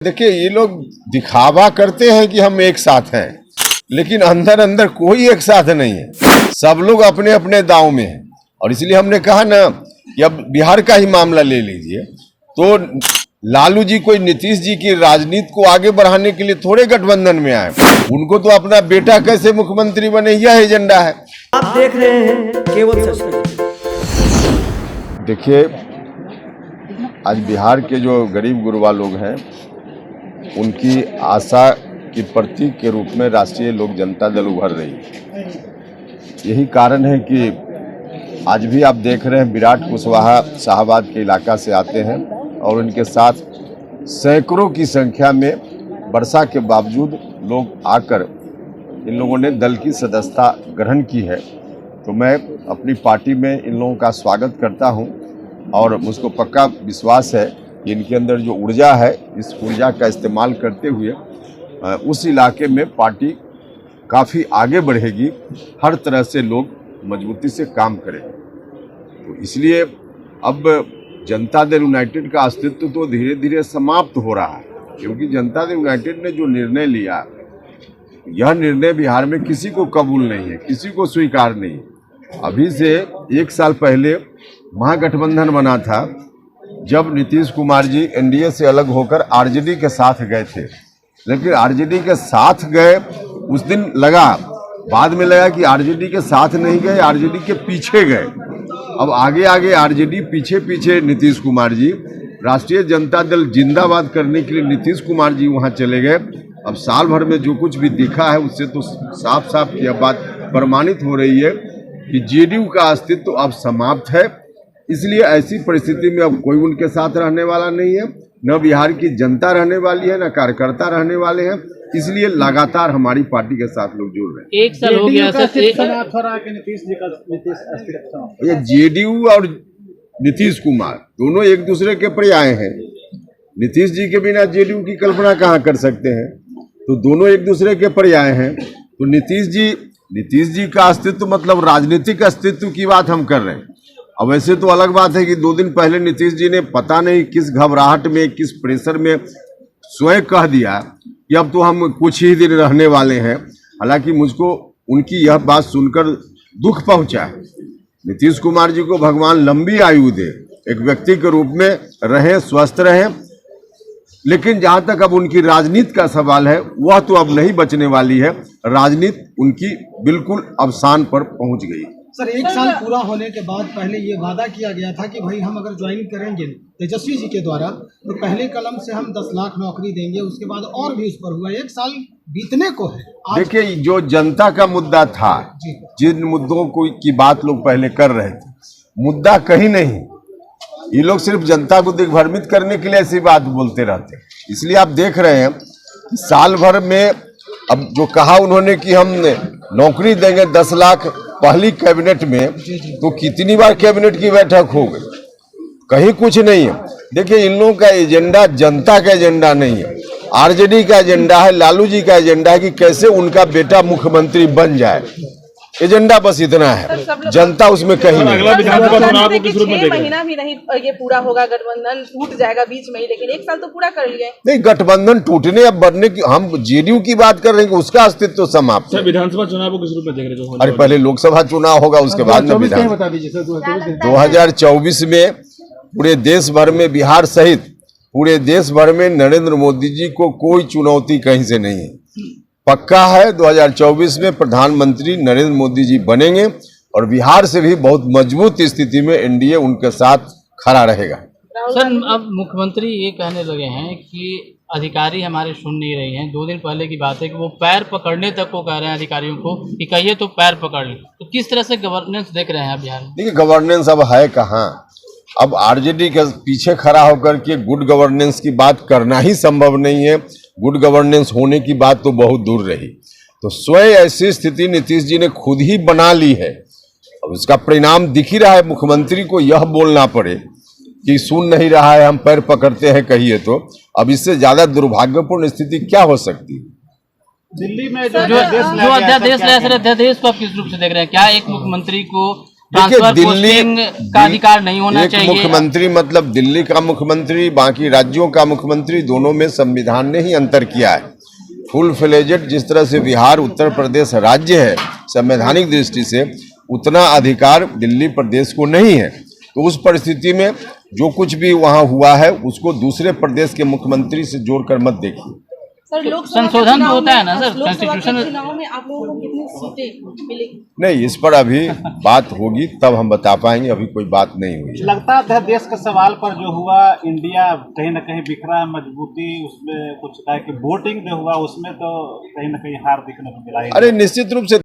देखिए, ये लोग दिखावा करते हैं कि हम एक साथ हैं, लेकिन अंदर अंदर कोई एक साथ नहीं है। सब लोग अपने अपने दांव में हैं। और इसलिए हमने कहा ना कि अब बिहार का ही मामला ले लीजिए, तो लालू जी कोई नीतीश जी की राजनीति को आगे बढ़ाने के लिए थोड़े गठबंधन में आए। उनको तो अपना बेटा कैसे मुख्यमंत्री बने यह एजेंडा है। आप देख रहे हैं केवल सच। देखिए, आज बिहार के जो गरीब गुरबा लोग हैं, उनकी आशा की प्रतीक के रूप में राष्ट्रीय लोक जनता दल उभर रही है। यही कारण है कि आज भी आप देख रहे हैं विराट कुशवाहा शाहबाद के इलाका से आते हैं और उनके साथ सैकड़ों की संख्या में वर्षा के बावजूद लोग आकर इन लोगों ने दल की सदस्यता ग्रहण की है। तो मैं अपनी पार्टी में इन लोगों का स्वागत करता हूं और मुझको पक्का विश्वास है कि इनके अंदर जो ऊर्जा है, इस ऊर्जा का इस्तेमाल करते हुए उस इलाके में पार्टी काफ़ी आगे बढ़ेगी। हर तरह से लोग मजबूती से काम करेंगे। तो इसलिए अब जनता दल यूनाइटेड का अस्तित्व तो धीरे धीरे समाप्त हो रहा है, क्योंकि जनता दल यूनाइटेड ने जो निर्णय लिया, यह निर्णय बिहार में किसी को कबूल नहीं है, किसी को स्वीकार नहीं है। अभी से 1 साल पहले महागठबंधन बना था, जब नीतीश कुमार जी एनडीए से अलग होकर आरजेडी के साथ गए थे। लेकिन आरजेडी के साथ गए उस दिन लगा, बाद में लगा कि आरजेडी के साथ नहीं गए, आरजेडी के पीछे गए। अब आगे आगे आरजेडी, पीछे पीछे नीतीश कुमार जी। राष्ट्रीय जनता दल जिंदाबाद करने के लिए नीतीश कुमार जी वहां चले गए। अब साल भर में जो कुछ भी दिखा है, उससे तो साफ साफ यह बात प्रमाणित हो रही है कि जेडीयू का अस्तित्व अब समाप्त है। इसलिए ऐसी परिस्थिति में अब कोई उनके साथ रहने वाला नहीं है, न बिहार की जनता रहने वाली है, न कार्यकर्ता रहने वाले हैं। इसलिए लगातार हमारी पार्टी के साथ लोग जुड़ रहे हैं। 1 साल हो गया ये जेडीयू और नीतीश कुमार दोनों एक दूसरे के पर्याय हैं। नीतीश जी के बिना जेडीयू की कल्पना कहाँ कर सकते हैं? तो दोनों एक दूसरे के पर्याय हैं। तो नीतीश जी का अस्तित्व मतलब राजनीतिक अस्तित्व की बात हम कर रहे हैं। अब वैसे तो अलग बात है कि 2 दिन पहले नीतीश जी ने पता नहीं किस घबराहट में, किस प्रेशर में स्वयं कह दिया कि अब तो हम कुछ ही दिन रहने वाले हैं। हालांकि मुझको उनकी यह बात सुनकर दुख पहुंचा है। नीतीश कुमार जी को भगवान लंबी आयु दे, एक व्यक्ति के रूप में रहें, स्वस्थ रहें। लेकिन जहां तक अब उनकी राजनीति का सवाल है, वह तो अब नहीं बचने वाली है। राजनीति उनकी बिल्कुल अवसान पर पहुंच गई। सर, 1 साल पूरा होने के बाद पहले ये वादा किया गया था कि भाई हम अगर ज्वाइन करेंगे तेजस्वी जी के द्वारा, तो पहले कलम से हम 10 लाख नौकरी देंगे। उसके बाद और भी उस पर हुआ, 1 साल बीतने को है। देखिए, जो जनता का मुद्दा था, जिन मुद्दों की बात लोग पहले कर रहे थे, मुद्दा कहीं नहीं। ये लोग सिर्फ जनता को दिग्भ्रमित करने के लिए ऐसी बात बोलते रहते हैं। इसलिए आप देख रहे हैं कि साल भर में अब जो कहा उन्होंने कि हम नौकरी देंगे 10 लाख पहली कैबिनेट में, तो कितनी बार कैबिनेट की बैठक हो गई, कहीं कुछ नहीं है। देखिए, इन लोगों का एजेंडा जनता का एजेंडा नहीं है, आरजेडी का एजेंडा है, लालू जी का एजेंडा है कि कैसे उनका बेटा मुख्यमंत्री बन जाए। एजेंडा बस इतना है, जनता उसमें कहीं नहीं। अगला विधानसभा चुनाव को किस रूप में देख रहे हैं? महीना भी नहीं ये पूरा होगा, गठबंधन टूट जाएगा बीच में ही, लेकिन 1 साल तो पूरा कर लिए। नहीं, गठबंधन टूटने या बढ़ने की हम जेडीयू की बात कर रहे हैं कि उसका अस्तित्व समाप्त है। विधानसभा चुनाव को किस रूप में देख रहे हैं? अरे पहले लोकसभा चुनाव होगा, उसके बाद में विधान। 2024 में पूरे देश भर में, बिहार सहित पूरे देश भर में नरेंद्र मोदी जी को कोई चुनौती कहीं से नहीं है। पक्का है 2024 में प्रधानमंत्री नरेंद्र मोदी जी बनेंगे और बिहार से भी बहुत मजबूत स्थिति में एनडीए उनके साथ खड़ा रहेगा। सर, अब मुख्यमंत्री ये कहने लगे हैं कि अधिकारी हमारे सुन नहीं रहे हैं। 2 दिन पहले की बात है कि वो पैर पकड़ने तक को कह रहे हैं अधिकारियों को कि कहिए तो पैर पकड़ लें। तो किस तरह से गवर्नेंस देख रहे हैं बिहार में? देखिए, गवर्नेंस अब है कहाँ। अब आरजेडी के पीछे खड़ा होकर के गुड गवर्नेंस की बात करना ही संभव नहीं है। गुड गवर्नेंस होने की बात तो बहुत दूर रही। तो स्वयं ऐसी स्थिति नीतीश जी ने खुद ही बना ली है। अब उसका परिणाम दिख ही रहा है। मुख्यमंत्री को यह बोलना पड़े कि सुन नहीं रहा है, हम पैर पकड़ते हैं कहिए तो। अब इससे ज्यादा दुर्भाग्यपूर्ण स्थिति क्या हो सकती है? दिल्ली में जो अध्यादेश को आप किस रूप से देख रहे हैं? क्या एक मुख्यमंत्री को ट्रांसफर दिल्ली पोस्टिंग का अधिकार नहीं होना एक चाहिए। मुख्यमंत्री मतलब दिल्ली का मुख्यमंत्री, बाकी राज्यों का मुख्यमंत्री, दोनों में संविधान ने ही अंतर किया है। फुल फ्लेजेड जिस तरह से बिहार उत्तर प्रदेश राज्य है संवैधानिक दृष्टि से, उतना अधिकार दिल्ली प्रदेश को नहीं है। तो उस परिस्थिति में जो कुछ भी वहाँ हुआ है उसको दूसरे प्रदेश के मुख्यमंत्री से जोड़कर मत देखिए। सर लोकसभा संशोधन के चुनाव होता है ना में- सर, लोकसभा के कॉन्स्टिट्यूशन चुनाव में आप लोगों को कितनी सीटें मिलेगी? नहीं, इस पर अभी बात होगी तब हम बता पाएंगे, अभी कोई बात नहीं हुई। लगता है देश के सवाल पर जो हुआ, इंडिया कहीं न कहीं बिखरा है, मजबूती उसमें कुछ है कि वोटिंग जो हुआ उसमें तो कहीं न कहीं हार दिखने को मिला है। अरे निश्चित रूप से